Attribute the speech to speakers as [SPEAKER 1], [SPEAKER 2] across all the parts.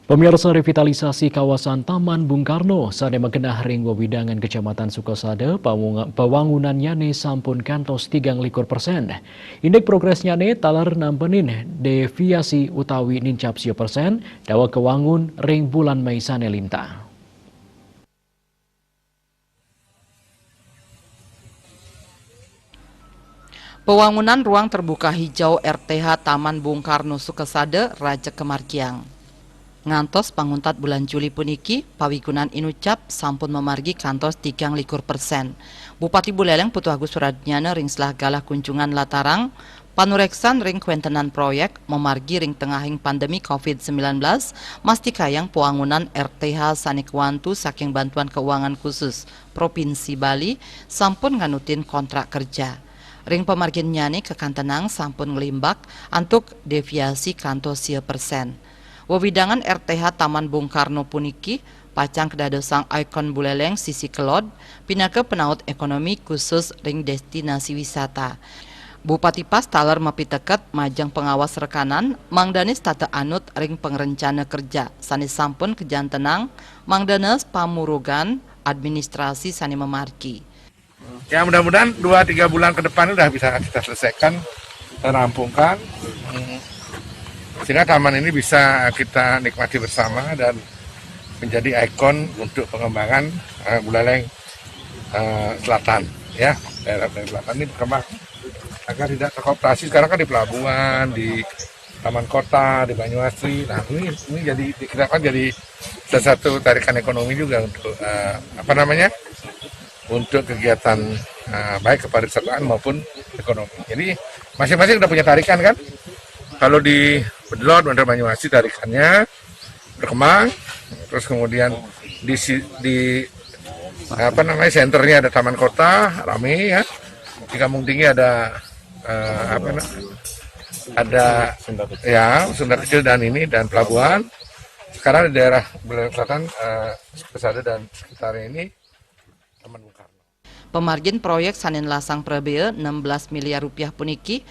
[SPEAKER 1] Pemirsa, revitalisasi kawasan Taman Bung Karno sane magenah ring wewidangan Kecamatan Sukasada pembangunannya ne sampun kantos 30%. Indeks progresnya ne talar nampenin deviasi utawi nincap 10% dawa kewangun ring bulan Mei sane linta.
[SPEAKER 2] Pembangunan ruang terbuka hijau RTH Taman Bung Karno Sukasada Raja Kemarkiang. Ngantos panguntat bulan Juli puniki, pawigunan inucap sampun memargi kantos 30%. Bupati Buleleng Putu Agus Suradnyana ring selah galah kunjungan latarang, panureksan ring kuentenan proyek memargi ring tengahing pandemi COVID-19, mastikayang pembangunan RTH Sanikwantu saking bantuan keuangan khusus Provinsi Bali sampun nganutin kontrak kerja. Ring pemargin nyani kekantenang sampun ngelimbak antuk deviasi kantos 10%. Wewidangan RTH Taman Bung Karno puniki pacang kedadosang ikon Buleleng sisi kelod pinake penaut ekonomi khusus ring destinasi wisata. Bupati Pas taler mapiteket majang pengawas rekanan mangdanis tata anut ring pengerencana kerja sani sampun kejantenang mangdanes pamurugan administrasi sani memarki.
[SPEAKER 3] Ya mudah-mudahan 2-3 bulan ke depan udah bisa kita selesaikan dan rampungkan sehingga taman ini bisa kita nikmati bersama dan menjadi ikon untuk pengembangan Buleleng Selatan ya, daerah selatan ini berkembang agar tidak terkooptasi. Sekarang kan di pelabuhan, di taman kota, di Banyuasri. Nah ini jadi kita kan jadi salah satu tarikan ekonomi juga untuk untuk kegiatan baik kepariwisataan maupun ekonomi. Jadi masing-masing udah punya tarikan kan. Kalau di Bedlot, Bandar Banyuwangi tarikannya berkembang, terus kemudian di senternya ada taman kota rame ya. Di Kampung Tinggi ada Sunda Kecil dan pelabuhan. Sekarang di daerah Buleleng Selatan, Sukasada dan sekitarnya ini Taman Bung Karno.
[SPEAKER 2] Pemargin proyek sanin lasang prebea 16 miliar rupiah puniki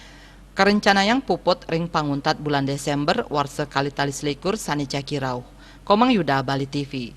[SPEAKER 2] karencana yang puput ring panguntat bulan Desember warsa kali tali selikur sani cakirau. Komang Yuda Bali TV.